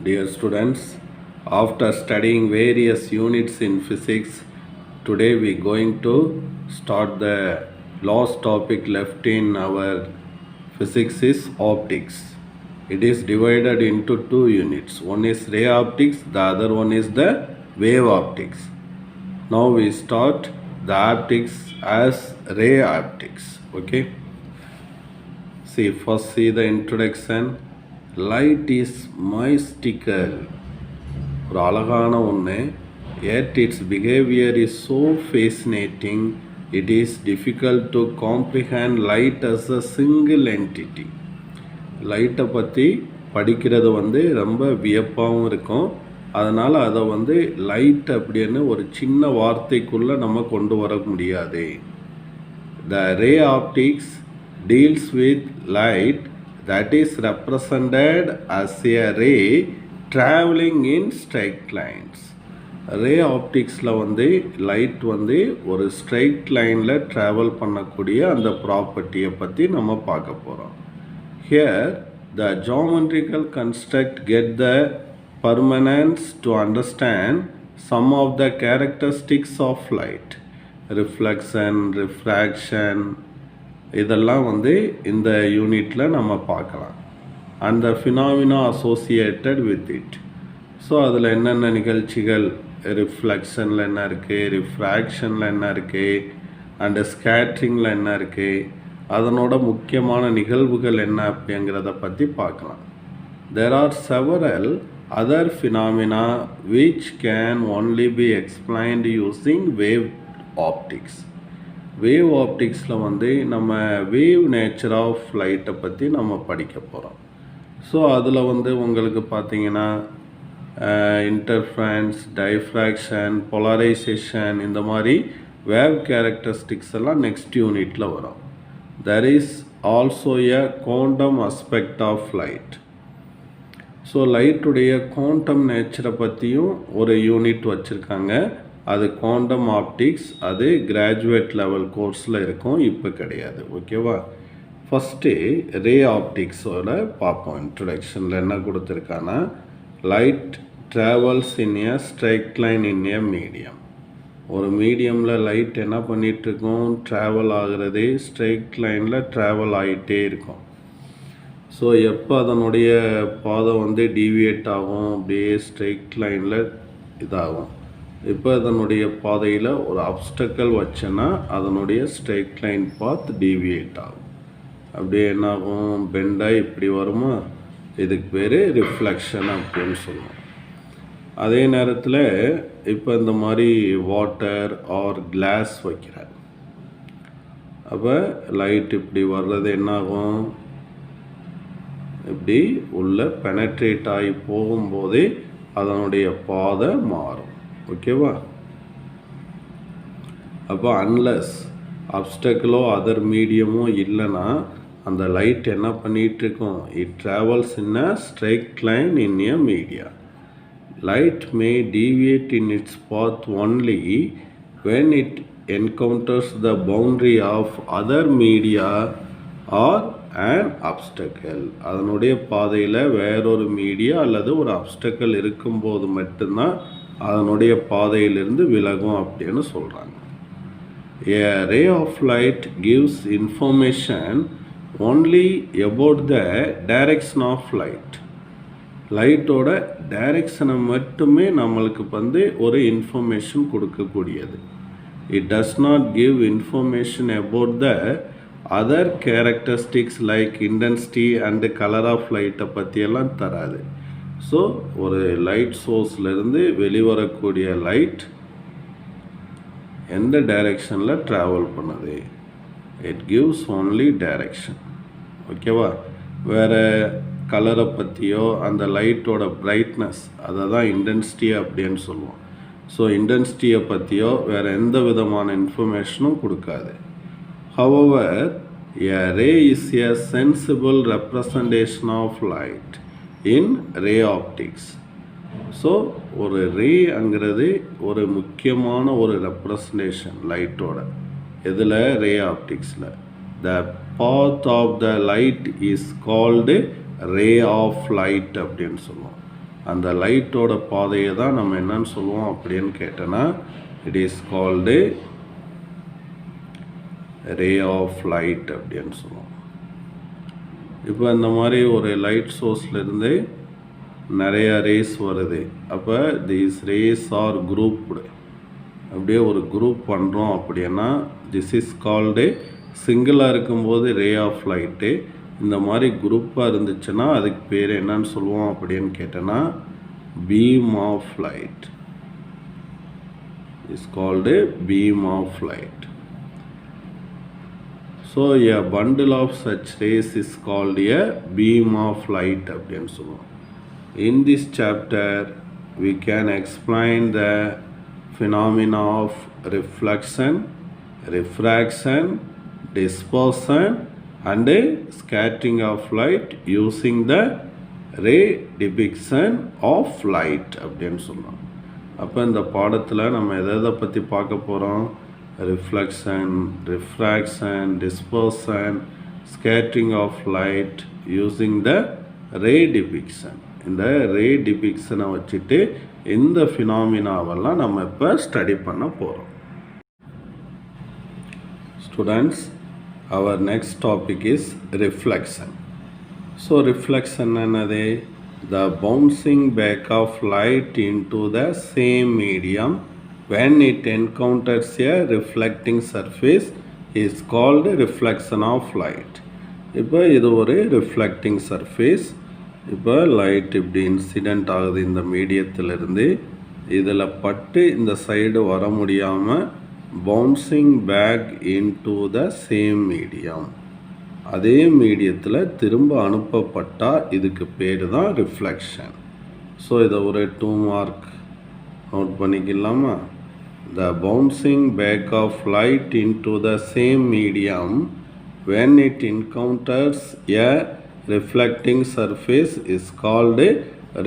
Dear students, after studying various units in physics, today we are going to start the last topic left in our physics is optics. It is divided into two units. One is ray optics, the other one is the wave optics. Now we start the optics as ray optics. Okay. See the introduction. Light is mystical. ஒரு அழகான ஒன்று. Yet its behavior is so fascinating, it is difficult to comprehend light as a single entity. லைட்டை பற்றி படிக்கிறது ரொம்ப வியப்பாகவும் இருக்கும். அதனால் அதை லைட் அப்படின்னு ஒரு சின்ன வார்த்தைக்குள்ளே நம்ம கொண்டு வர முடியாது. The ray optics deals with light that is represented as a ray traveling in straight lines. Ray opticsல லைட் ஒரு straight lineல travel பண்ணக்கூடிய அந்த ப்ராப்பர்ட்டியை பற்றி நம்ம பார்க்க போகிறோம். Here the geometrical construct get the permanence to understand some of the characteristics of light. Reflection, refraction, இதெல்லாம் இந்த யூனிட்டில் நம்ம பார்க்கலாம். அந்த phenomena associated with it. So அதில் என்னென்ன நிகழ்ச்சிகள், ரிஃப்ளெக்ஷனில் என்ன இருக்குது, ரிஃப்ராக்ஷனில் என்ன இருக்குது, அண்டு ஸ்கேட்ரிங்கில் என்ன இருக்குது, அதனோட முக்கியமான நிகழ்வுகள் என்ன அப்படிங்கிறத பற்றி பார்க்கலாம். There are several other phenomena which can only be explained using wave optics. Wave ஆப்டிக்ஸில் நம்ம வேவ் நேச்சர் ஆஃப் லைட்டை பற்றி நம்ம படிக்க போகிறோம். ஸோ அதில் உங்களுக்கு பார்த்தீங்கன்னா இன்டர்ஃபரன்ஸ், டைஃப்ராக்ஷன், போலரைசேஷன், இந்த மாதிரி வேவ் கேரக்டரிஸ்டிக்ஸ் எல்லாம் நெக்ஸ்ட் யூனிட்டில் வரும். There is also a quantum aspect of light. So லைட்டுடைய குவாண்டம் நேச்சரை பற்றியும் ஒரு யூனிட் வச்சுருக்காங்க. அது குவாண்டம் ஆப்டிக்ஸ். அது கிராஜுவேட் லெவல் கோர்ஸில் இருக்கும், இப்போ கிடையாது. ஓகேவா? ஃபஸ்ட்டு ரே ஆப்டிக்ஸோட பார்ப்போம். இன்ட்ரடக்ஷனில் என்ன கொடுத்துருக்கான்னா, light travels in a straight line in a medium. ஒரு மீடியமில் லைட் என்ன பண்ணிகிட்ருக்கோம், ட்ராவல் ஆகிறதே ஸ்ட்ரைட் லைனில் ட்ராவல் ஆகிட்டே இருக்கும். ஸோ எப்போ அதனுடைய பாதை டீவியேட் ஆகும், அப்படியே ஸ்ட்ரைட் லைனில் இதாகும். இப்போ அதனுடைய பாதையில் ஒரு அப்டக்கல் வச்சேன்னா அதனுடைய ஸ்ட்ரைட் லைன் பாத் டீவியேட் ஆகும். அப்படியே என்ன ஆகும், பெண்டாக இப்படி வருமா, இதுக்கு பேர் ரிஃப்ளெக்ஷன் அப்படின்னு சொல்லுவோம். அதே நேரத்தில் இப்போ இந்த மாதிரி வாட்டர் ஆர் கிளாஸ் வைக்கிறேன். அப்போ லைட் இப்படி வர்றது என்னாகும், இப்படி உள்ள பெனட்ரேட் ஆகி போகும்போதே அதனுடைய பாதை மாறும். ஓகேவா? அப்போ அன்லஸ் அப்டக்கிளோ அதர் மீடியமோ இல்லைன்னா அந்த லைட் என்ன பண்ணிகிட்ருக்கோம், it travels in a straight line in a media. Light may deviate in its path only when it encounters the boundary of other media or an obstacle. அதனுடைய பாதையில் வேறொரு மீடியா அல்லது ஒரு அப்டக்கல் இருக்கும்போது மட்டும்தான் அதனுடைய பாதையிலிருந்து விலகும் அப்படின்னு சொல்கிறாங்க. A ray of light gives information only about the direction of light. லைட்டோட டைரக்ஷனை மட்டுமே நம்மளுக்கு ஒரு இன்ஃபர்மேஷன் கொடுக்கக்கூடியது. It does not give information about the other characteristics like intensity and color of light பற்றியெல்லாம் தராது. ஸோ ஒரு லைட் சோர்ஸ்லேருந்து வெளிவரக்கூடிய லைட் எந்த டைரெக்ஷனில் ட்ராவல் பண்ணுது, இட் கிவ்ஸ் ஓன்லி டைரெக்ஷன். ஓகேவா? வேறு கலரை பற்றியோ அந்த லைட்டோட பிரைட்னஸ், அதை தான் இன்டென்சிட்டி அப்படின்னு சொல்லுவோம். ஸோ இன்டென்சிட்டியை பற்றியோ வேறு எந்த விதமான இன்ஃபர்மேஷனும் கொடுக்காது. However a ray is a sensible representation of light in ray optics. So ஒரு ரேங்கிறது ஒரு முக்கியமான ஒரு ரெப்ரசன்டேஷன் லைட்டோட. இதில் ரே ஆப்டிக்ஸில் the path of the light is called ray of light அப்படின்னு சொல்லுவோம். அந்த லைட்டோட பாதையை தான் நம்ம என்னன்னு சொல்லுவோம் அப்படின்னு கேட்டோன்னா it is called ray of light அப்படின்னு சொல்லுவோம். இப்போ இந்த மாதிரி ஒரு லைட் சோர்ஸ்லேருந்து நிறைய ரேஸ் வருது. அப்போ தீஸ் ரேஸ் ஆர் குரூப்டு, அப்படியே ஒரு குரூப் பண்ணுறோம் அப்படின்னா திஸ் இஸ் கால்டு சிங்கிளாக இருக்கும்போது ரே ஆஃப் லைட்டு. இந்த மாதிரி குரூப்பாக இருந்துச்சுன்னா அதுக்கு பேர் என்னன்னு சொல்லுவோம் அப்படின்னு கேட்டோன்னா beam of light is called beam of light. So a bundle of such rays is called a beam of light அப்படின்னு சொல்லுவோம். In this chapter we can explain the phenomena of reflection, refraction, dispersion and scattering of light using the ray depiction of light அப்படின்னு சொல்லுவோம். அப்போ இந்த பாடத்தில் நம்ம எதை பற்றி பார்க்க போகிறோம்? reflection, refraction, dispersion, scattering of light using the ray depiction. இந்த ray depiction வச்சுட்டு இந்த ஃபினாமினாவெல்லாம் நம்ம இப்போ ஸ்டடி பண்ண போகிறோம். Students, our next topic is reflection. So reflection என்னது? The bouncing back of light into the same medium when it encounters a reflecting surface is called reflection of light. இப்போ இது ஒரு reflecting surface. இப்போ light இப்படி incident ஆகுது இந்த மீடியத்திலிருந்து, இதில் பட்டு இந்த சைடு வர முடியாமல் bouncing back into the same medium, அதே மீடியத்தில் திரும்ப அனுப்பப்பட்டால் இதுக்கு பேர் தான் ரிஃப்ளெக்ஷன். ஸோ இதை ஒரு 2 மார்க் நோட் பண்ணிக்கலாமா? The bouncing back of light into the same medium when it encounters a reflecting surface is called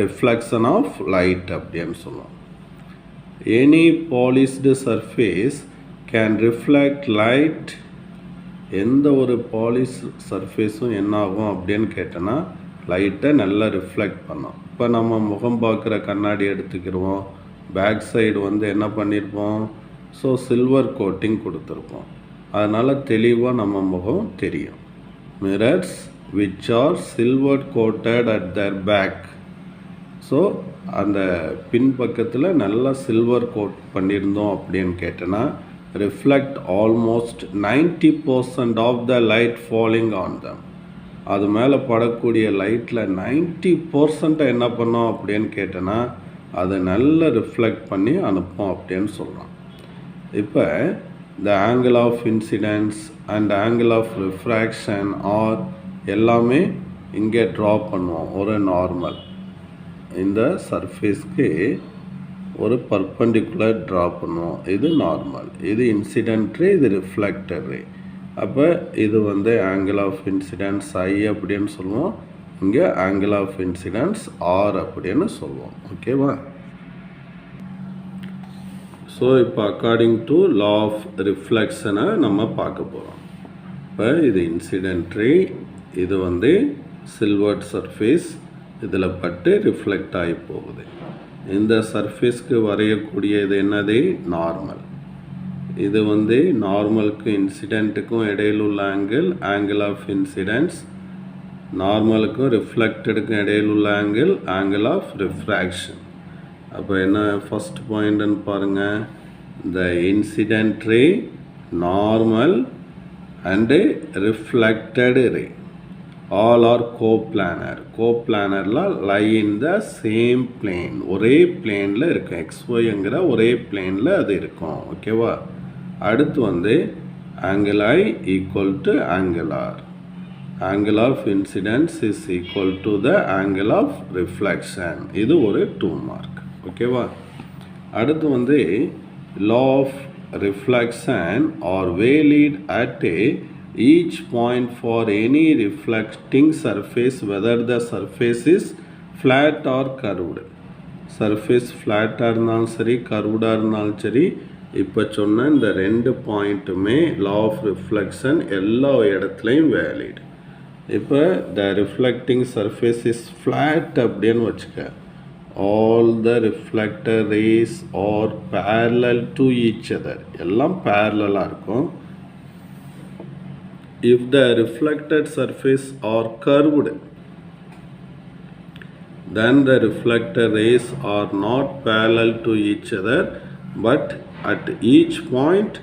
reflection of light அப்படின்னு சொல்லுவோம். Any polished surface can reflect light. எந்த ஒரு பாலிஷ் சர்ஃபேஸும் என்னாகும் அப்படின்னு கேட்டோன்னா லைட்டை நல்லா ரிஃப்ளெக்ட் பண்ணோம். இப்போ நம்ம முகம் பார்க்குற கண்ணாடி எடுத்துக்கிடுவோம், பேக் சைடு என்ன பண்ணியிருப்போம்? ஸோ சில்வர் கோட்டிங் கொடுத்துருப்போம், அதனால் தெளிவாக நம்ம முகம் தெரியும். Mirrors which are silver coated at the back. So அந்த பின்பக்கத்தில் நல்லா சில்வர் கோட் பண்ணியிருந்தோம் அப்படின்னு கேட்டோன்னா reflect almost 90% of the light falling on them. அது மேலே படக்கூடிய லைட்டில் 90% என்ன பண்ணோம் அப்படின்னு கேட்டோன்னா அதை நல்லா ரிஃப்ளெக்ட் பண்ணி அனுப்போம் அப்படின்னு சொல்கிறோம். இப்போ the angle of incidence and angle of refraction are எல்லாமே இங்கே ட்ரா பண்ணுவோம். ஒரு நார்மல் இந்த சர்ஃபேஸ்க்கு ஒரு பர்பண்டிகுலர் ட்ரா பண்ணுவோம். இது நார்மல், இது இன்சிடென்ட் ரே, இது ரிஃப்ளெக்டட் ரே. அப்போ இது ஆங்கிள் ஆஃப் இன்சிடென்ஸ் ஐ அப்படின்னு சொல்லுவோம், இங்கே ஆங்கிள் ஆஃப் இன்சிடென்ஸ் ஆர் அப்படின்னு சொல்லுவோம். ஓகேவா? ஸோ இப்போ அக்கார்டிங் டு லா ஆஃப் ரிஃப்ளெக்ஷனை நம்ம பார்க்க போகிறோம். இப்போ இது இன்சிடென்ட் ரே, இது சில்வர்ட் சர்ஃபேஸ், இதில் பட்டு ரிஃப்ளெக்ட் ஆகி போகுது. இந்த சர்ஃபேஸ்க்கு வரையக்கூடிய இது என்னது? நார்மல். இது நார்மலுக்கும் இன்சிடென்ட்டுக்கும் இடையில் உள்ள ஆங்கிள், ஆங்கிள் ஆஃப் இன்சிடென்ஸ். நார்மலுக்கும் ரிஃப்ளெக்டடுக்கும் இடையில் உள்ள ஆங்கிள், ஆங்கிள் ஆஃப் ரிஃப்ராக்ஷன். அப்போ என்ன ஃபஸ்ட் பாயிண்ட்னு பாருங்கள், the incident ray, normal and reflected ray all are coplanar. கோப்ளானரில் lie in the same plane, ஒரே பிளேனில் இருக்கும். XYங்கிற ஒரே பிளேனில் அது இருக்கும். ஓகேவா? அடுத்து angle i equal to angle r. angle of incidence is equal to the angle of reflection. இது ஒரு 2 மார்க். ஓகேவா? அடுத்து law of reflection or valid at each point for any reflecting surface whether the surface is flat or curved. surface flat இருந்தாலும் சரி, curved இருந்தாலும் சரி, இப்போ சொன்ன இந்த 2 பாயிண்ட்டுமே law of reflection எல்லா இடத்துலையும் வேலிட். இப்போ த ரிஃப்ளெக்டிங் சர்ஃபேஸ் இஸ் ஃப்ளாட் அப்படின்னு வச்சுக்க, all the reflector rays are parallel to each other. எல்லாம் parallel இருக்கும். If the reflected surface are curved, then the reflector rays are not parallel to each other, but at each point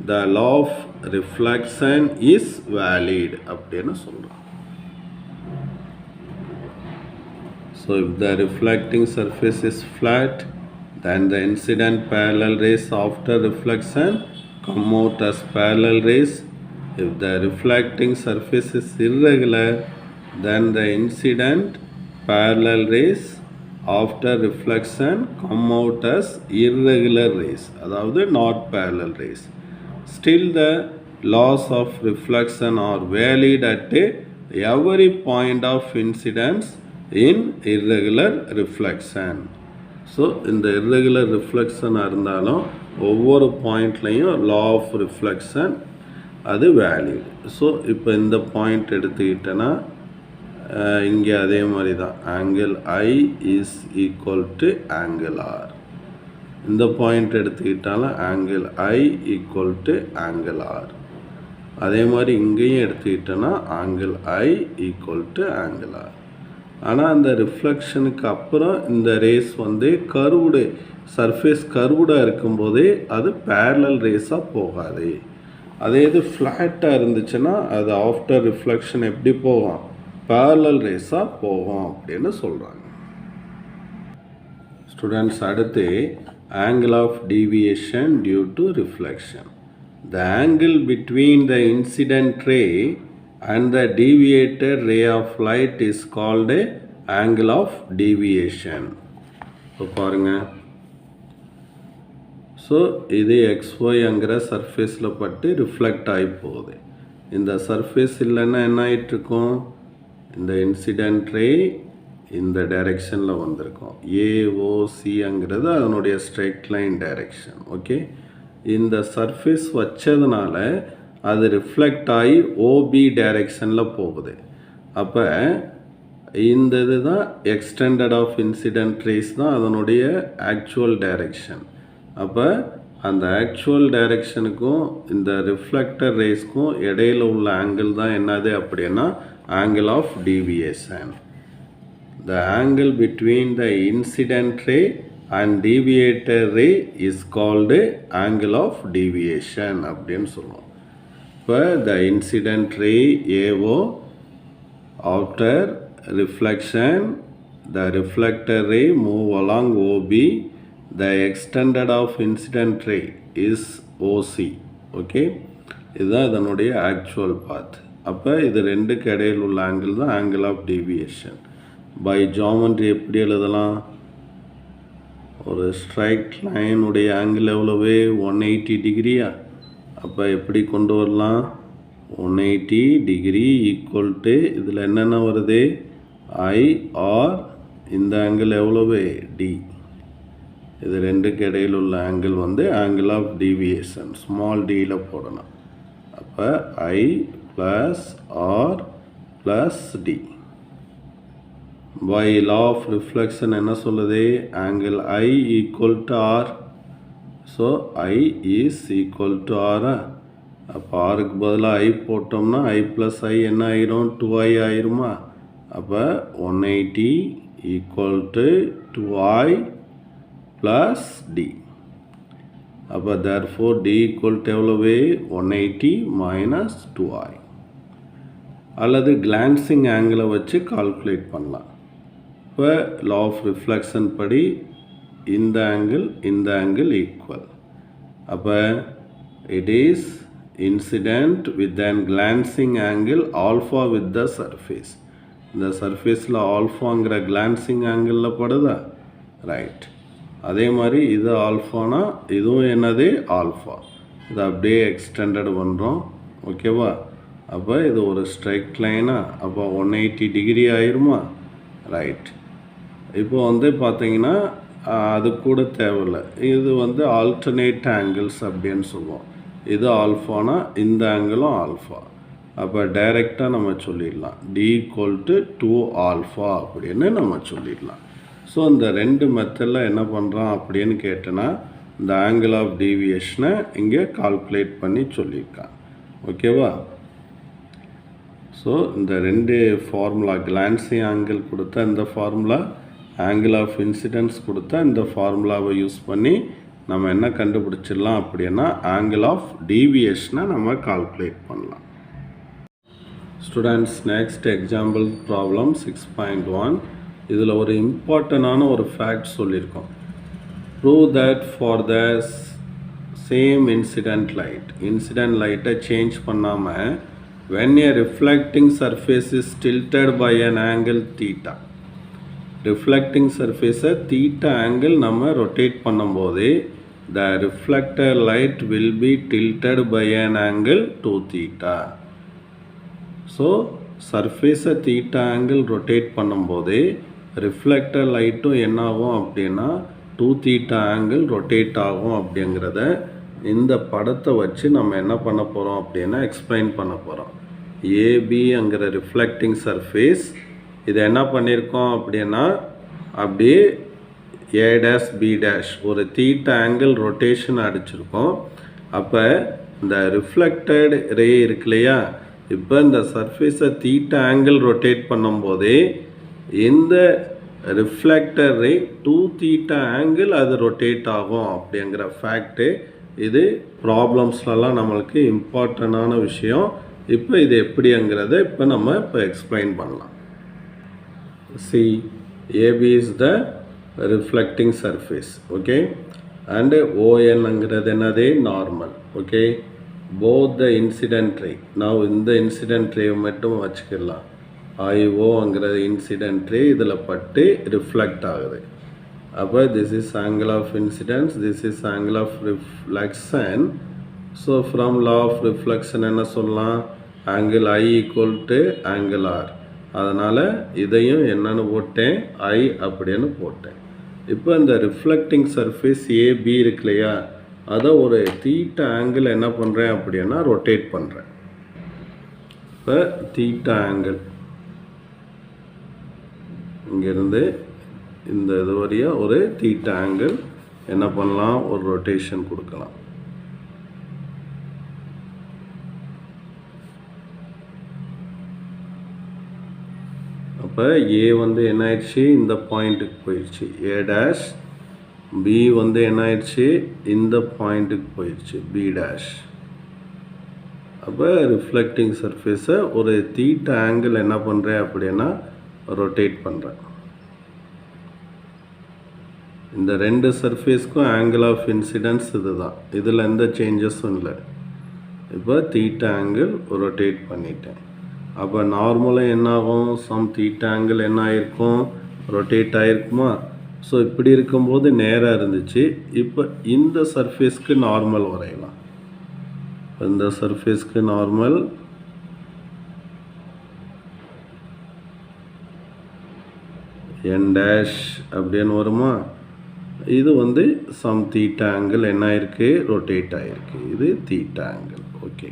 the law of reflection is valid அப்படின்னு சொல்றோம். So if the reflecting surface is flat, then the incident parallel rays after reflection come out as parallel rays. If the reflecting surface is irregular, then the incident parallel rays after reflection come out as irregular rays, அதாவது not parallel rays. Still the laws of reflection are valid at every point of incidence in irregular reflection. So இந்த irregular reflection இருந்தாலும் ஒவ்வொரு பாயிண்ட்லையும் law of reflection அது valid. So இப்போ இந்த point எடுத்துக்கிட்டேன்னா இங்கே அதே மாதிரி தான் angle i is equal to angle r. இந்த பாயிண்ட் எடுத்துக்கிட்டாலும் angle i equal to angle r. அதே மாதிரி இங்கேயும் எடுத்துக்கிட்டோன்னா angle i equal to angle r. ஆனால் அந்த ரிஃப்ளெக்ஷனுக்கு அப்புறம் இந்த ரேஸ் வந்து கர்வுடு சர்ஃபேஸ் கர்வுடாக இருக்கும்போதே அது பேரலல் ரேஸாக போகாது. அதே இது ஃப்ளாட்டாக இருந்துச்சுன்னா அது ஆஃப்டர் ரிஃப்ளெக்ஷன் எப்படி போகும், பேரலல் ரேஸாக போகும் அப்படின்னு சொல்கிறாங்க. ஸ்டூடெண்ட்ஸ், அடுத்து angle of deviation due to reflection. The angle between the incident ray and the deviated ray of light is called a angle of deviation. So பாருங்க, ஸோ இது XYங்கிற சர்ஃபேஸில் பட்டு ரிஃப்ளெக்ட் ஆகி போகுது. இந்த சர்ஃபேஸ் இல்லைன்னா என்ன ஆகிட்டுருக்கும், இந்த இன்சிடென்ட் ரே இந்த டைரெக்ஷனில் வந்திருக்கும். ஏஓசிங்கிறது அதனுடைய ஸ்ட்ரெயிட் லைன் டைரெக்ஷன். ஓகே, இந்த சர்ஃபேஸ் வச்சதுனால அது ரிஃப்ளெக்ட் ஆகி ஓபி டைரெக்ஷனில் போகுது. அப்போ இந்த இது தான் எக்ஸ்டெண்டட் ஆஃப் இன்சிடென்ட் ரேஸ் தான் அதனுடைய ஆக்சுவல் டைரெக்ஷன். அப்போ அந்த ஆக்சுவல் டைரெக்ஷனுக்கும் இந்த ரிஃப்ளெக்டர் ரேஸ்க்கும் இடையில் உள்ள ஆங்கிள் தான் என்னது அப்படின்னா angle of deviation. The angle between the incident ray and deviator ray is called angle of deviation அப்படின்னு சொல்லுவோம். இப்போ the incident ray AO after reflection the reflector ray move along OB, the extended of incident ray is OC. Okay, இதுதான் இதனுடைய actual பாத். அப்போ இது ரெண்டுக்கு இடையில் உள்ள ஆங்கிள் தான் angle of deviation. By geometry எப்படி எழுதலாம், ஒரு ஸ்ட்ரைட் லைனுடைய ஆங்கிள் எவ்வளவு 180 டிகிரியா. அப்போ எப்படி கொண்டு வரலாம், 180 டிகிரி ஈக்குவல் டு இதில் என்னென்ன வருது ஐஆர், இந்த ஆங்கிள் எவ்வளவு டி. இது ரெண்டுக்கு இடையில் உள்ள ஆங்கிள் வந்து ஆங்கிள் ஆஃப் டீவியேஷன் ஸ்மால் டியில் போடணும். அப்போ I plus R plus T. by law of reflection என்ன சொல்லுது, angle I equal to R. so I is equal to R. அப்போ ஆருக்கு பதிலாக I போட்டோம்னா I plus I என்ன ஆயிரும் 2I ஆயிருமா. அப்போ 180 equal to 2I plus D. அப்போ therefore D equal to எவ்வளவு 180 minus 2I. அல்லது கிளான்சிங் ஆங்கிளை வச்சு கால்குலேட் பண்ணலாம். இப்போ லா ஆஃப் ரிஃப்ளெக்ஷன் படி இந்த ஆங்கிள் ஈக்குவல். அப்போ it is incident with an glancing angle alpha with the surface. இந்த சர்ஃபேஸில் ஆல்ஃபாங்கிற கிளான்சிங் ஆங்கிளில் படுதா, ரைட். அதே மாதிரி இது ஆல்ஃபானா இதுவும் என்னது ஆல்ஃபா. இதை அப்படியே எக்ஸ்டெண்டட் பண்ணுறோம். ஓகேவா. அப்போ இது ஒரு ஸ்ட்ரைட் லைனா, அப்போ 180 டிகிரி ஆயிருமா, ரைட். இப்போ வந்து பார்த்தீங்கன்னா அது கூட தேவையில்லை, இது வந்து ஆல்டர்னேட் ஆங்கிள்ஸ் அப்படின்னு சொல்லுவோம். இது ஆல்ஃபானா இந்த ஆங்கிளும் ஆல்ஃபா. அப்போ டைரெக்டாக நம்ம சொல்லிடலாம் D = 2 ஆல்ஃபா அப்படின்னு நம்ம சொல்லிடலாம். ஸோ இந்த ரெண்டு மெத்தடில் என்ன பண்ணுறோம் அப்படின்னு கேட்டோன்னா இந்த ஆங்கிள் ஆஃப் டீவியேஷனை இங்கே கால்குலேட் பண்ணி சொல்லியிருக்கான். ஓகேவா? ஸோ இந்த ரெண்டு ஃபார்முலா, கிளான்சிங் ஆங்கிள் கொடுத்தா இந்த ஃபார்முலா, ஆங்கிள் ஆஃப் இன்சிடென்ஸ் கொடுத்தா இந்த ஃபார்முலாவை யூஸ் பண்ணி நம்ம என்ன கண்டுபிடிச்சிடலாம் அப்படின்னா ஆங்கிள் ஆஃப் டீவியேஷனை நம்ம கால்குலேட் பண்ணலாம். Students, next example problem 6.1. இதில் ஒரு இம்பார்ட்டண்டான ஒரு ஃபேக்ட் சொல்லியிருக்கோம். Prove that for the same incident லைட்டை சேஞ்ச் பண்ணாமல் when a reflecting surface is tilted by an angle theta, reflecting surface theta angle நம்ம rotate பண்ணும்போது the reflected light will be tilted by an angle 2 theta. so surface theta angle rotate பண்ணும்போது reflected light என்ன ஆகும் அப்படின்னா 2 theta angle rotate ஆகும். அப்படிங்கிறத இந்த படத்தை வச்சு நம்ம என்ன பண்ண போகிறோம் அப்படின்னா எக்ஸ்பிளைன் பண்ண போகிறோம். ஏபிங்கிற ரிஃப்ளெக்டிங் சர்ஃபேஸ் இதை என்ன பண்ணியிருக்கோம் அப்படின்னா அப்படியே ஏ டேஷ் பி டேஷ் ஒரு தீட்டா ஆங்கிள் ரொட்டேஷன் அடிச்சிருக்கோம். அப்போ இந்த ரிஃப்ளெக்டட் ரே இருக்கு இல்லையா, இப்போ இந்த சர்ஃபேஸை தீட்டா ஆங்கிள் ரொட்டேட் பண்ணும்போதே இந்த ரிஃப்ளெக்டர் ரே 2 தீட்டா ஆங்கிள் அது ரொட்டேட் ஆகும் அப்படிங்கிற ஃபேக்ட்டு இது ப்ராப்ளம்ஸ்லாம் நம்மளுக்கு இம்பார்ட்டண்டான விஷயம். இப்போ இது எப்படிங்கிறத இப்போ நம்ம இப்போ எக்ஸ்பிளைன் பண்ணலாம். See, AB is the reflecting surface. Okay, and ஓஎன்ங்கிறது என்னது normal. Okay, both the incident ray, நான் இந்த இன்சிடென்ட் ரே மட்டும் வச்சுக்கலாம். ஐஓங்கிறது இன்சிடென்ட் ரே இதில் பட்டு ரிஃப்ளெக்ட் ஆகுது. அப்போ this is angle of incidence, this is angle of reflection. So from law of reflection என்ன சொல்லலாம், angle i equal to angle r. அதனால் இதையும் என்னென்னு போட்டேன், ஐ அப்படின்னு போட்டேன். இப்போ இந்த ரிஃப்ளெக்டிங் சர்ஃபேஸ் ஏபி இருக்கு இல்லையா, அதை ஒரு தீட்டா ஆங்கிள் என்ன பண்ணுறேன் அப்படின்னா ரொட்டேட் பண்ணுறேன். இப்போ தீட்டா ஆங்கிள் இங்கேருந்து இந்த இது வரையும் ஒரு தீட்டா ஆங்கிள் என்ன பண்ணலாம், ஒரு ரொட்டேஷன் கொடுக்கலாம். அப்போ ஏ வந்து என்ன ஆயிடுச்சு, இந்த பாயிண்ட்டுக்கு போயிடுச்சு ஏ டேஷ். பி வந்து என்ன ஆயிடுச்சு, இந்த பாயிண்ட்டுக்கு போயிடுச்சு பி டேஷ். அப்போ ரிஃப்ளெக்டிங் சர்ஃபேஸை ஒரு தீட்டா ஆங்கிள் என்ன பண்ணுறேன் அப்படின்னா ரொட்டேட் பண்ணுறேன். இந்த ரெண்டு சர்ஃபேஸ்க்கும் ஆங்கிள் ஆஃப் இன்சிடென்ஸ் இது தான், இதில் எந்த சேஞ்சஸும் இல்லை. இப்போ தீட்டா ஆங்கிள் ரொட்டேட் பண்ணிட்டேன். அப்போ நார்மலாக என்ன ஆகும், சம் தீட்டா ஆங்கிள் என்ன ஆகிருக்கும், ரொட்டேட் ஆகிருக்குமா. ஸோ இப்படி இருக்கும்போது நேராக இருந்துச்சு. இப்போ இந்த சர்ஃபேஸ்க்கு நார்மல் வரையலாம். இந்த சர்ஃபேஸ்க்கு நார்மல் என் டேஷ் அப்படின்னு வருமா. இது வந்து சம் தீட்டா ஆங்கிள் என்ன ஆயிருக்கு, ரொட்டேட் ஆகிருக்கு. இது தீட்டா ஆங்கிள். Okay,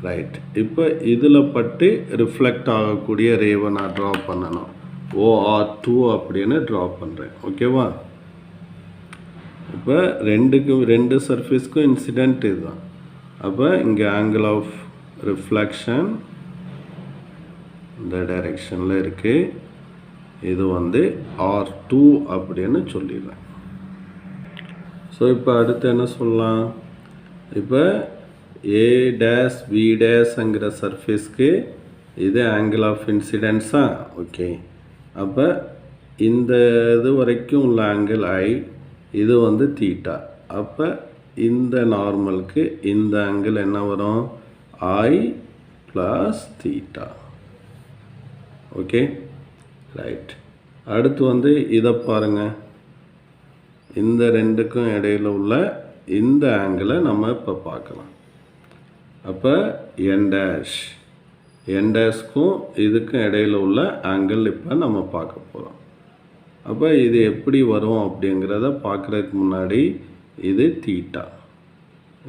right. இப்போ இதில் பட்டு ரிஃப்ளெக்ட் ஆகக்கூடிய ரேவை நான் ட்ரா பண்ணணும். OR2 அப்படின்னு ட்ரா பண்ணுறேன். ஓகேவா? இப்போ ரெண்டு சர்ஃபேஸ்க்கும் இன்சிடென்ட் இதுதான். அப்போ இங்கே ஆங்கிள் ஆஃப் ரிஃப்ளெக்ஷன் இந்த டைரெக்ஷனில் இருக்குது. இது வந்து R2 அப்படின்னு சொல்லிடுறேன். ஸோ இப்போ அடுத்து என்ன சொல்லலாம், இப்போ ஏ டேஷ் பி டேஷ்ங்கிற சர்ஃபேஸ்க்கு இது ஆங்கிள் ஆஃப் இன்சிடென்ஸா. ஓகே, அப்போ இந்த இது வரைக்கும் உள்ள ஆங்கிள் ஐ, இது வந்து தீட்டா. அப்போ இந்த நார்மலுக்கு இந்த ஆங்கிள் என்ன வரும், ஐ ப்ளஸ் தீட்டா. Okay, right. அடுத்து வந்து இதை பாருங்கள், இந்த ரெண்டுக்கும் இடையில் உள்ள இந்த ஆங்கிளை நம்ம இப்போ பார்க்கலாம். அப்போ என் டேஷ்க்கும் இதுக்கும் இடையில் உள்ள ஆங்கிள் இப்போ நம்ம பார்க்க போகிறோம். அப்போ இது எப்படி வரும் அப்படிங்கிறத பார்க்குறதுக்கு முன்னாடி இது தீட்டா,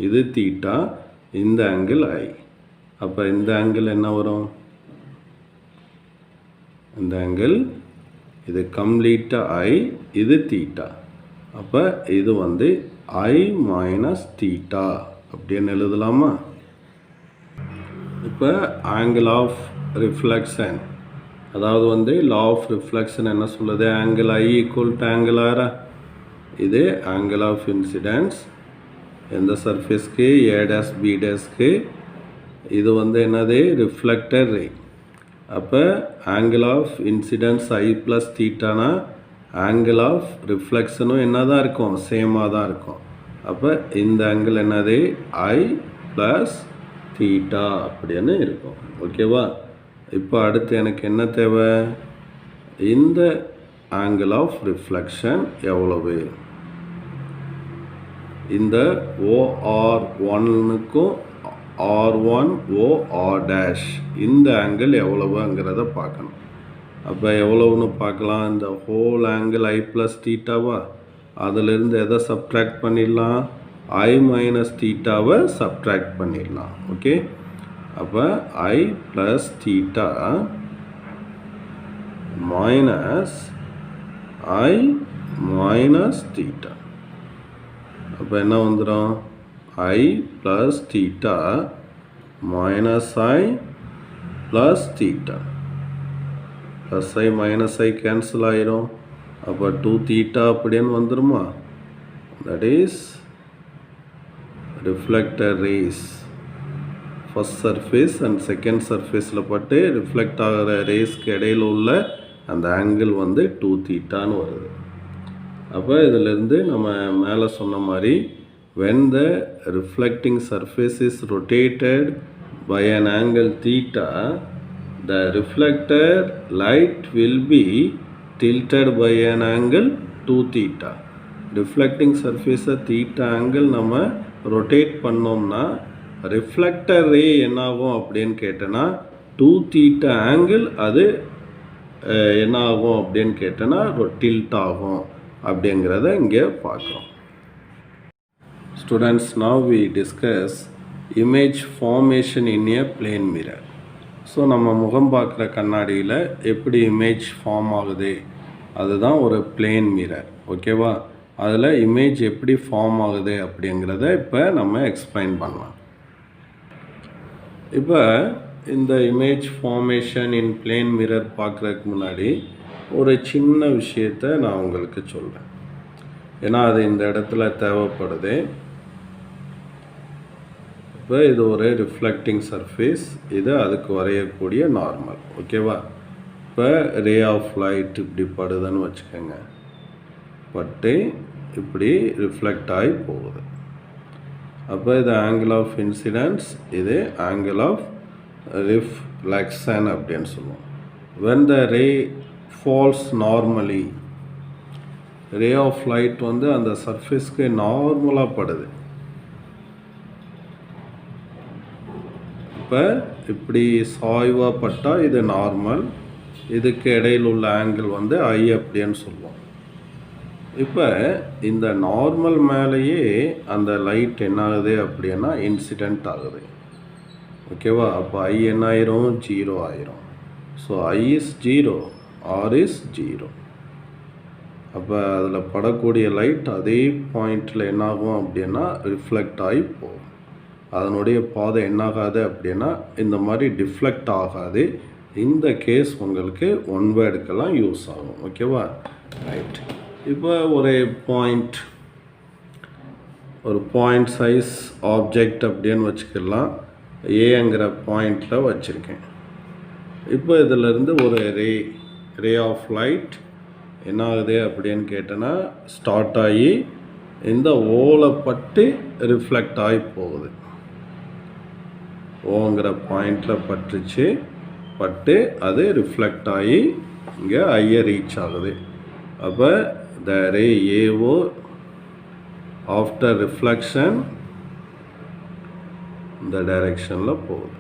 இது தீட்டா, இந்த ஆங்கிள் ஐ. அப்போ இந்த ஆங்கிள் என்ன வரும், இந்த ஆங்கிள் இது கம்ப்ளீட்டாக ஐ, இது தீட்டா. அப்போ இது வந்து ஐ மைனஸ் தீட்டா அப்படின்னு எழுதலாமா? இப்போ ஆங்கிள் ஆஃப் ரிஃப்ளெக்ஷன், அதாவது வந்து லா ஆஃப் ரிஃப்ளெக்ஷன் என்ன சொல்லுது? Angle i equal to angle ஆரா? இது ஆங்கிள் ஆஃப் இன்சிடென்ஸ் எந்த சர்ஃபேஸ்க்கு? ஏ டேஸ் பி டேஸ்க்கு. இது வந்து என்னது? Reflector ray. அப்போ angle of incidence I plus தீட்டானா ஆங்கிள் ஆஃப் ரிஃப்ளெக்ஷனும் என்ன தான் இருக்கும்? சேமாக தான் இருக்கும். அப்போ இந்த ஆங்கிள் என்னது? ஐ ப்ளஸ் தீட்டா அப்படின்னு இருக்கும். ஓகேவா? இப்போ அடுத்து எனக்கு என்ன தேவை? இந்த ஆங்கிள் ஆஃப் ரிஃப்ளெக்ஷன் எவ்வளவு? இந்த OR1க்கும் R1 OR டேஷ் இந்த ஆங்கிள் எவ்வளவுங்கிறத பார்க்கணும். அப்போ எவ்வளவுன்னு பார்க்கலாம். இந்த ஹோல் ஆங்கிள் ஐ ப்ளஸ் தீட்டாவா? அதிலிருந்து எதை சப்ட்ராக்ட் பண்ணிடலாம்? ஐ மைனஸ் தீட்டாவை சப்ட்ராக்ட் பண்ணிடலாம். ஓகே, அப்போ I plus theta minus I minus theta. அப்போ என்ன வந்துடும்? I plus theta minus I plus theta. Plus I minus I cancel ஆயிரும். அப்போ 2 தீட்டா அப்படின்னு வந்துடுமா? That is reflector rays first surface and second சர்ஃபேஸில் பட்டு ரிஃப்ளெக்ட் ஆகிற ரேஸ்க்கு இடையில் உள்ள அந்த ஆங்கிள் வந்து 2 தீட்டான்னு வருது. அப்போ இதிலேருந்து நம்ம மேலே சொன்ன மாதிரி when the reflecting surface is rotated by an angle theta, the reflector light will be tilted by an angle 2 theta. reflecting surface theta angle நம்ம rotate பண்ணோம்னா ரிஃப்ளெக்டர் ரே என்னாகும் அப்படின்னு கேட்டேன்னா 2 theta angle அது என்ன ஆகும் அப்படின்னு கேட்டேன்னா டில்ட் ஆகும் அப்படிங்கிறத இங்கே பார்க்குறோம். Students, now we discuss image formation in a plane mirror. So நம்ம முகம் பார்க்குற கண்ணாடியில் எப்படி இமேஜ் ஃபார்ம் ஆகுது அதுதான் ஒரு பிளேன் மிரர். ஓகேவா? அதில் இமேஜ் எப்படி ஃபார்ம் ஆகுது அப்படிங்கிறத இப்போ நம்ம எக்ஸ்பிளைன் பண்ணலாம். இப்போ இந்த image formation in plane mirror பார்க்குறதுக்கு முன்னாடி ஒரு சின்ன விஷயத்தை நான் உங்களுக்கு சொல்கிறேன், ஏன்னா அது இந்த இடத்துல தேவைப்படுது. இப்போ இது ஒரு ரிஃப்ளெக்டிங் சர்ஃபேஸ், இது அதுக்கு வரையக்கூடிய நார்மல். ஓகேவா? இப்போ ரே ஆஃப் லைட் இப்படி படுதுன்னு வச்சுக்கோங்க, பட்டு இப்படி ரிஃப்ளெக்ட் ஆகி போகுது. அப்போ இது ஆங்கிள் ஆஃப் இன்சிடென்ஸ், இது ஆங்கிள் ஆஃப் ரிஃப்ளெக்ஷன் அப்படின்னு சொல்லுவோம். when the ray falls normally, ray of light வந்து அந்த சர்ஃபேஸ்க்கு நார்மலாக படுது. இப்போ இப்படி சாய்வாக பட்டால் இது நார்மல், இதுக்கு இடையில் உள்ள ஆங்கிள் வந்து ஐ அப்படின்னு சொல்லுவோம். இப்போ இந்த நார்மல் மேலேயே அந்த லைட் என்ன ஆகுது அப்படின்னா இன்சிடெண்ட் ஆகுது. ஓகேவா? அப்போ ஐ என்ன ஆயிரும்? 0 ஆயிரும். So i is 0, r is 0. அப்போ அதில் படக்கூடிய லைட் அதே பாயிண்டில் என்னாகும் அப்படின்னா ரிஃப்ளெக்ட் ஆகி போகும். அதனுடைய பாதை என்னாகாது அப்படின்னா இந்த மாதிரி டிஃப்ளெக்ட் ஆகாது. இந்த கேஸ் உங்களுக்கு ஒன் வேர்டுக்கெல்லாம் யூஸ் ஆகும். ஓகேவா? ரைட். இப்போ ஒரு பாயிண்ட் சைஸ் ஆப்ஜெக்ட் அப்படின்னு வச்சுக்கலாம். ஏங்கிற பாயிண்டில் வச்சுருக்கேன். இப்போ இதிலேருந்து ஒரு ரே ஆஃப் லைட் என்ன ஆகுது அப்படின்னு கேட்டேன்னா ஸ்டார்ட் ஆகி இந்த ஓவில் பட்டு ரிஃப்ளெக்ட் ஆகி போகுது. ஓங்கிற பாயிண்டில் பட்டுச்சு, பட்டு அது ரிஃப்ளெக்ட் ஆகி இங்கே ஐயை ரீச் ஆகுது. அப்போ த ரே ஏஓ ஆஃப்டர் ரிஃப்ளெக்ஷன் இந்த டைரெக்ஷனில் போகுது.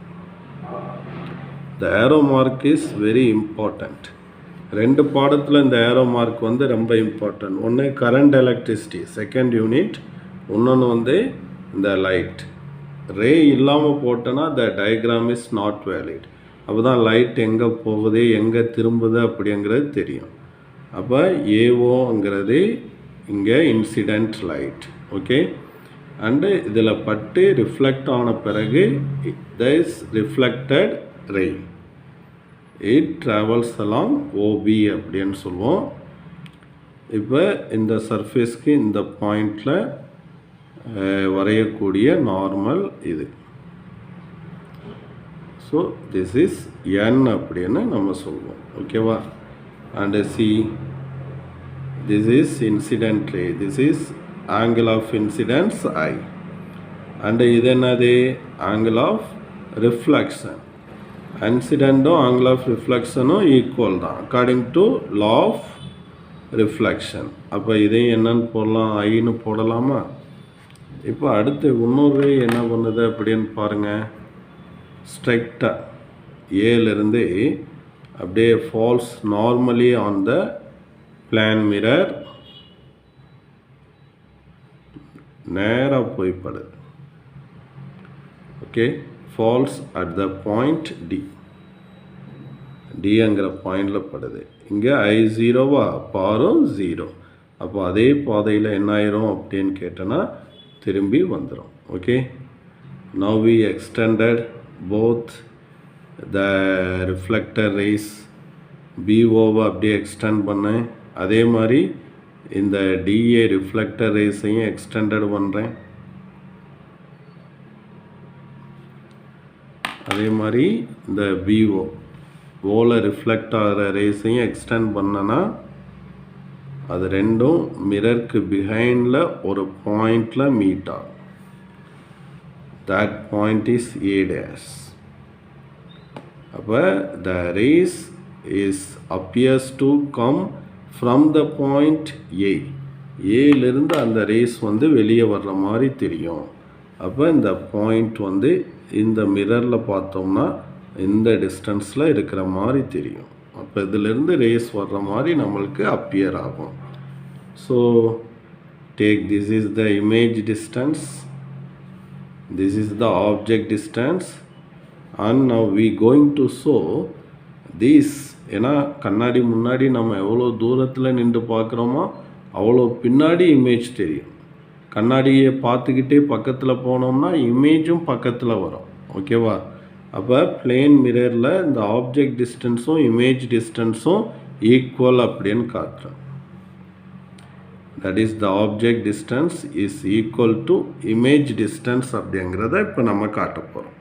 த arrow mark is very important. 2 பாடத்தில் இந்த ஏரோ மார்க் வந்து ரொம்ப இம்பார்ட்டன்ட். ஒன்று கரண்ட் எலக்ட்ரிசிட்டி செகண்ட் யூனிட், இன்னொன்று வந்து இந்த லைட். ரே இல்லாமல் போட்டோன்னா the diagram is not valid. அப்போ தான் லைட் எங்கே போகுது எங்கே திரும்புது அப்படிங்கிறது தெரியும். அப்போ ஏஓங்கிறது இங்கே இன்சிடென்ட் லைட். ஓகே, அண்டு இதில் பட்டு ரிஃப்ளெக்ட் ஆன பிறகு this reflected ray it travels along OB அப்படின்னு சொல்லுவோம். இப்போ இந்த சர்ஃபேஸ்க்கு இந்த பாயிண்டில் வரையக்கூடிய நார்மல் இது. ஸோ திஸ் இஸ் என் அப்படின்னு நம்ம சொல்லுவோம். ஓகேவா? And see this is incident ray, this is angle of incidence I. And இது என்னது? Angle of reflection. இன்சிடென்ட்டும் ஆங்கிள் ஆஃப் ரிஃப்ளெக்ஷனும் ஈக்குவல் தான் according to law of reflection. அப்போ இதையும் என்னன்னு போடலாம்? ஐன்னு போடலாமா? இப்போ அடுத்து இன்னொரு என்ன பண்ணுது அப்படின்னு பாருங்கள். ஸ்ட்ரைட்டாக ஏலேருந்து அப்படியே falls normally on the plane mirror, நேராக போய் படுது. Okay, falls at the point D, டிங்கிற பாயிண்டில் படுது. இங்கே I0வா? பாரும் 0. அப்போ அதே பாதையில் என்ன ஆயிரும் அப்படின்னு கேட்டோன்னா திரும்பி வந்துடும். Okay, now we extended both the reflector rays. பிஓவை அப்படியே எக்ஸ்டெண்ட் பண்ணேன். அதே மாதிரி இந்த டிஏ ரிஃப்ளெக்டர் ரேஸையும் எக்ஸ்டெண்டட் பண்ணுறேன். அதே மாதிரி இந்த பிஓ ஓவில் ரிஃப்ளெக்ட் ஆகிற ரேஸையும் எக்ஸ்டெண்ட் பண்ணனா அது ரெண்டும் மிரருக்கு பிஹைண்டில் ஒரு பாயிண்டில் மீட் ஆகும். That point is A dash. அப்போ the rays is appears to come from the point A. ஏலேருந்து அந்த ரேஸ் வந்து வெளியே வர்ற மாதிரி தெரியும். அப்போ இந்த பாயிண்ட் வந்து இந்த மிரரில் பார்த்தோம்னா இந்த டிஸ்டன்ஸில் இருக்கிற மாதிரி தெரியும். அப்போ இதிலிருந்து ரேஸ் வர்ற மாதிரி நம்மளுக்கு அப்பியர் ஆகும். So take this is the image distance, this is the object distance, and now we going to show this. ஏன்னா கண்ணாடி முன்னாடி நம்ம எவ்வளோ தூரத்தில் நின்று பார்க்குறோமோ அவ்வளோ பின்னாடி இமேஜ் தெரியும். கண்ணாடியை பார்த்துக்கிட்டே பக்கத்தில் போனோம்னா இமேஜும் பக்கத்தில் வரும். ஓகேவா? அப்போ பிளேன் மிரரில் இந்த ஆப்ஜெக்ட் டிஸ்டன்ஸும் இமேஜ் டிஸ்டன்ஸும் ஈக்குவல் அப்படின்னு காட்டுறோம். That is the object distance is equal to image distance அப்படிங்கிறத இப்போ நம்ம காட்ட போகிறோம்.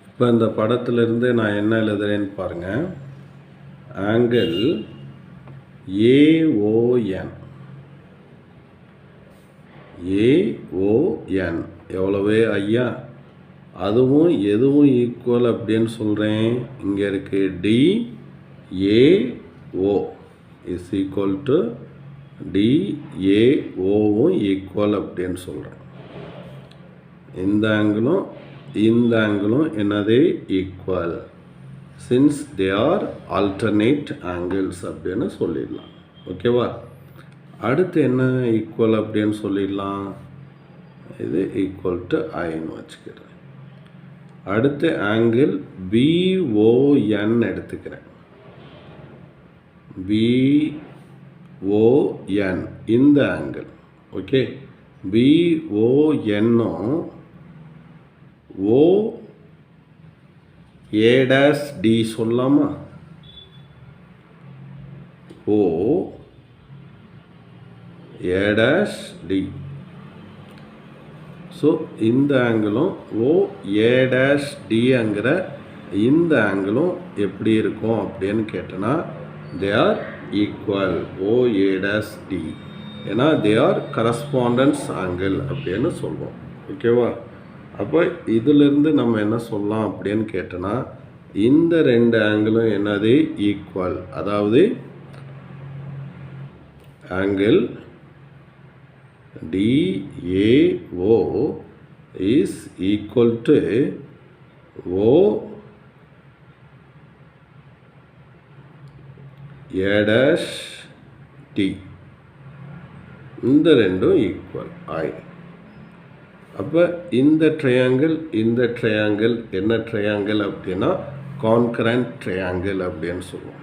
இப்போ இந்த படத்துலேருந்து நான் என்ன எழுதுறேன்னு பாருங்கள். ஆங்கிள் ஏஓஎன், ஏஓஎன் எவ்வளவு ஐயா? அதுவும் எதுவும் ஈக்குவல் அப்படின்னு சொல்கிறேன். இங்கே இருக்குது டிஏஓ இஸ் ஈக்குவல் டு டிஏஓவும் ஈக்குவல் அப்படின்னு சொல்கிறேன். இந்த ஆங்கிளும் என்னது? Equal. Since they are alternate angles அப்படின்னு சொல்லிடலாம். ஓகேவா? அடுத்து என்ன ஈக்குவல் அப்படின்னு சொல்லிடலாம்? இது ஈக்குவல் டு ஐன்னு வச்சுக்கிறேன். அடுத்து ஆங்கிள் பிஓஎன் எடுத்துக்கிறேன். பிஓஎன் இந்த ஆங்கிள். ஓகே, பிஓஎன்னும் ஓ ஏ டேஷ் டி சொல்லலாமா? O A dash D. So இந்த ஆங்கிளும் ஓ ஏ டேஷ் டிங்கிற இந்த ஆங்கிளும் எப்படி இருக்கும் அப்படின்னு கேட்டோன்னா they are equal. O A dash D, ஏன்னா தே ஆர் கரஸ்பாண்டன்ஸ் ஆங்கிள் அப்படின்னு சொல்லுவோம். ஓகேவா? அப்போ இதிலிருந்து நம்ம என்ன சொல்லலாம் அப்படின்னு கேட்டோன்னா இந்த ரெண்டு ஆங்கிளும் என்னது? ஈக்குவல். அதாவது angle DAO is equal to A dash T. இந்த ரெண்டும் ஈக்குவல் I. அப்போ இந்த ட்ரையாங்கிள் என்ன ட்ரையாங்கிள் அப்படின்னா கான்கரண்ட் ட்ரையாங்கிள் அப்படின்னு சொல்லுவோம்.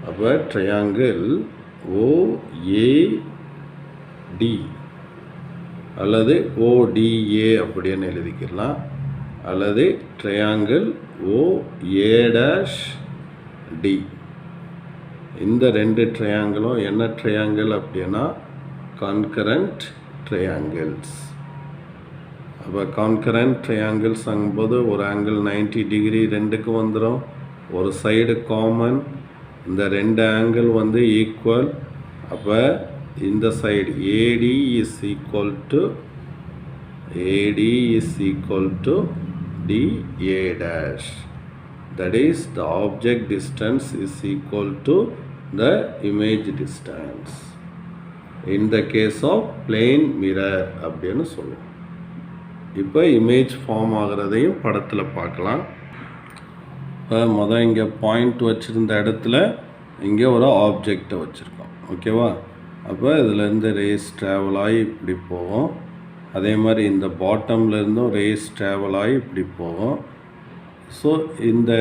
அப்போ ட்ரையாங்கிள் ஓஏடி அல்லது ஓடிஏ அப்படின்னு எழுதிக்கலாம், அல்லது ட்ரையாங்கிள் ஓஏ-டி. இந்த ரெண்டு ட்ரையாங்கிளும் என்ன ட்ரையாங்கிள் அப்படின்னா கான்கரண்ட் ட்ரையாங்கிள்ஸ். அப்போ கான்கரண்ட் ட்ரையாங்கிள்ஸ் ஆகும்போது ஒரு ஆங்கிள் 90 டிகிரி ரெண்டுக்கு வந்துடும், ஒரு சைடு காமன், இந்த ரெண்டு ஆங்கிள் வந்து ஈக்குவல். அப்போ இந்த side AD is equal to DA dash. That is the object distance is equal to the image distance in the case of plane mirror அப்படின்னு சொல்லுவோம். இப்போ இமேஜ் ஃபார்ம் ஆகிறதையும் படத்தில் பார்க்கலாம். இப்போ மொதல் இங்கே பாயிண்ட் வச்சுருந்த இடத்துல இங்கே ஒரு ஆப்ஜெக்டை வச்சுருக்கோம், ஓகேவா? அப்போ இதுலேருந்து ரேஸ் ட்ராவல் ஆகி இப்படி போவோம். அதே மாதிரி இந்த பாட்டம்லேருந்தும் ரேஸ் ட்ராவல் ஆகி இப்படி போவோம். ஸோ இந்த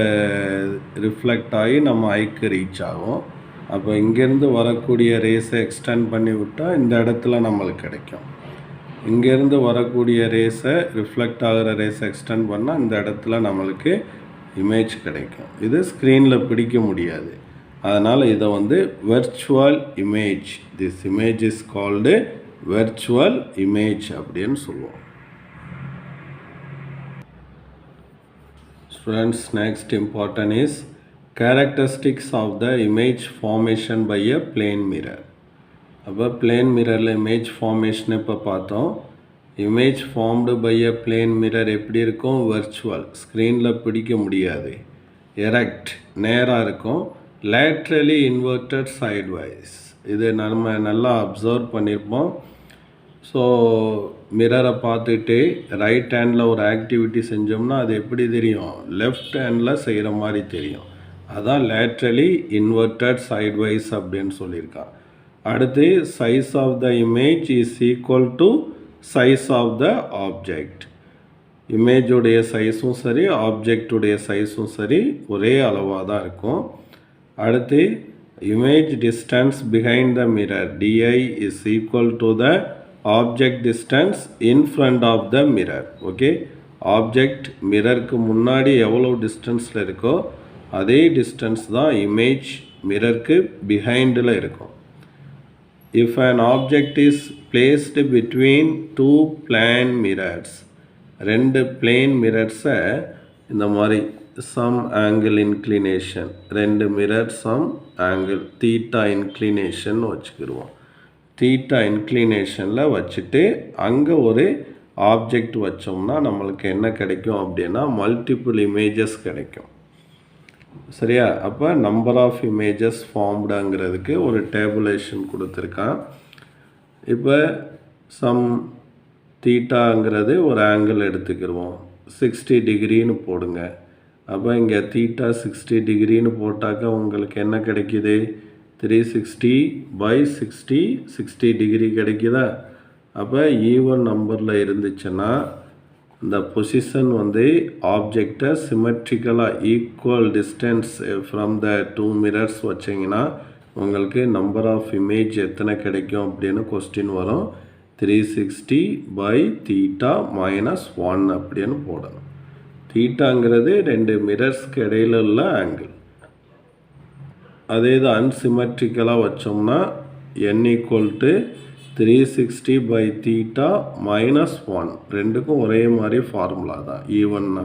ரிஃப்ளெக்ட் ஆகி நம்ம ஐக்கு ரீச் ஆகும். அப்போ இங்கேருந்து வரக்கூடிய ரேஸை எக்ஸ்டெண்ட் பண்ணி விட்டால் இந்த இடத்துல நம்மளுக்கு கிடைக்கும். இங்கேருந்து வரக்கூடிய ரேஸை ரிஃப்ளெக்ட் ஆகிற ரேஸை எக்ஸ்டெண்ட் பண்ணால் இந்த இடத்துல நம்மளுக்கு இமேஜ் கிடைக்கும். இது ஸ்க்ரீனில் பிடிக்க முடியாது, அதனால் இதை வந்து virtual image, this image is called virtual image அப்படின்னு சொல்லுவோம். Students, next important is characteristics of the image formation by a plane mirror. அப்போ plane mirrorல image formation இப்போ பார்த்தோம். image formed by a plane mirror எப்படி இருக்கும்? virtual, ஸ்க்ரீனில் பிடிக்க முடியாது. erect, நேராக இருக்கும். laterally inverted sideways, இது நம்ம நல்லா அப்சர்வ் பண்ணியிருப்போம். ஸோ மிரரை பார்த்துட்டு ரைட் ஹேண்டில் ஒரு ஆக்டிவிட்டி செஞ்சோம்னா அது எப்படி தெரியும்? லெஃப்ட் ஹேண்டில் செய்கிற மாதிரி தெரியும். அதான் லேட்ரலி இன்வெர்டட் சைட்வைஸ் அப்படின்னு சொல்லியிருக்கான். அடுத்து size of the image is equal to size of the object. இமேஜுடைய சைஸும் சரி ஆப்ஜெக்டுடைய சைஸும் சரி ஒரே அளவாக தான் இருக்கும். அடுத்து image distance behind the mirror DI is equal to the object distance in front of the mirror. Okay, object மிரருக்கு முன்னாடி எவ்வளோ டிஸ்டன்ஸில் இருக்கோ அதே டிஸ்டன்ஸ் தான் இமேஜ் மிரருக்கு பிஹைண்டில் இருக்கும். If an object is placed between two plane mirrors, ரெண்டு பிளேன் மிரர்ஸை இந்த மாதிரி சம் ஆங்கிள் இன்க்ளினேஷன், ரெண்டு mirror some angle theta inclination வச்சுக்கிடுவோம். தீட்டா இன்க்ளினேஷனில் வச்சுட்டு அங்கே ஒரு ஆப்ஜெக்ட் வச்சோம்னா நம்மளுக்கு என்ன கிடைக்கும் அப்படின்னா மல்டிபிள் இமேஜஸ் கிடைக்கும். சரியா? அப்போ நம்பர் ஆஃப் இமேஜஸ் ஃபார்ம்டுங்கிறதுக்கு ஒரு டேபுலேஷன் கொடுத்துருக்கான். இப்போ சம் தீட்டாங்கிறது ஒரு ஆங்கிள் எடுத்துக்கிடுவோம், 60 டிகிரின்னு போடுங்க. அப்போ இங்கே தீட்டா 60 டிகிரின்னு போட்டாக்கா உங்களுக்கு என்ன கிடைக்கிது? 360/60 60 டிகிரி கிடைக்குதா? அப்போ ஈவன் நம்பரில் இருந்துச்சுன்னா இந்த பொசிஷன் வந்து ஆப்ஜெக்டை சிமெட்ரிக்கலாக equal distance from the two mirrors வச்சிங்கன்னா உங்களுக்கு நம்பர் ஆஃப் இமேஜ் எத்தனை கிடைக்கும் அப்படின்னு கொஸ்டின் வரும். 360/θ-1 அப்படின்னு போடணும். தீட்டாங்கிறது ரெண்டு மிரர்ஸ்க்கு இடையில உள்ள ஆங்கிள். அதே இது அன்சிமெட்ரிக்கலாக வச்சோம்னா n = 360/θ-1, ரெண்டுக்கும் ஒரே மாதிரி ஃபார்முலா தான். ஈவன்னா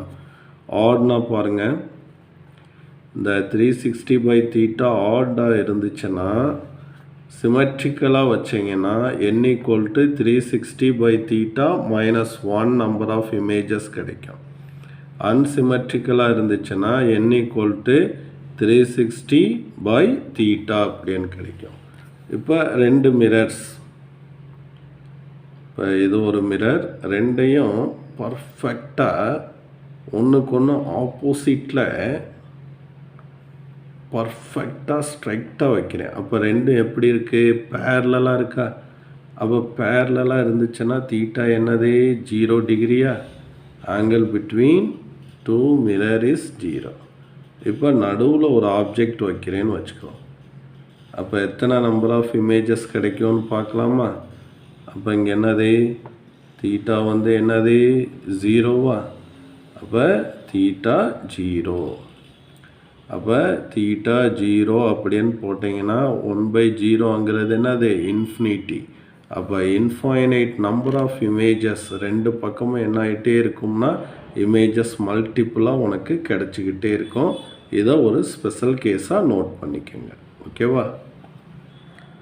ஆட்னா பாருங்கள், இந்த 360/θ ஆடாக இருந்துச்சுன்னா சிமெட்ரிக்கலாக வச்சிங்கன்னா n = 360/θ-1 நம்பர் ஆஃப் இமேஜஸ் கிடைக்கும். அன்சிமெட்ரிக்கலாக இருந்துச்சுன்னா n = 360/θ அப்படின்னு கிடைக்கும். இப்போ ரெண்டு மிரர்ஸ், இப்போ இது ஒரு மிரர், ரெண்டையும் பர்ஃபெக்டாக ஒன்றுக்கு ஒன்று ஆப்போசிட்டில் பர்ஃபெக்டாக ஸ்ட்ரைட்டாக வைக்கிறேன். அப்போ ரெண்டும் எப்படி இருக்குது? பேரலாக இருக்கா? அப்போ பேரலாக இருந்துச்சுன்னா தீட்டா என்னது? 0 டிகிரியா? Angle between two mirror is 0. இப்போ நடுவில் ஒரு ஆப்ஜெக்ட் வைக்கிறேன்னு வச்சுக்கோ. அப்போ எத்தனை நம்பர் ஆஃப் இமேஜஸ் கிடைக்கும்னு பார்க்கலாமா? அப்போ இங்கே என்னது தீட்டா வந்து என்னது 0வா? அப்போ தீட்டா 0. அப்போ தீட்டா 0 அப்படின்னு போட்டிங்கன்னா 1/0ங்கிறது என்னது இன்ஃபினிட்டி. அப்போ இன்ஃபைனைட் நம்பர் ஆஃப் இமேஜஸ் ரெண்டு பக்கமும் என்ன ஆகிட்டே இருக்கும்னா இமேஜஸ் மல்டிப்புளாக உனக்கு கிடச்சிக்கிட்டே இருக்கும். இதை ஒரு ஸ்பெஷல் கேஸாக நோட் பண்ணிக்கோங்க. ஓகேவா?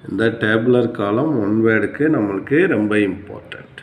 இந்த டேபுலர் காலம் ஒன் வேர்டுக்கு நம்மளுக்கு ரொம்ப இம்பார்ட்டண்ட்.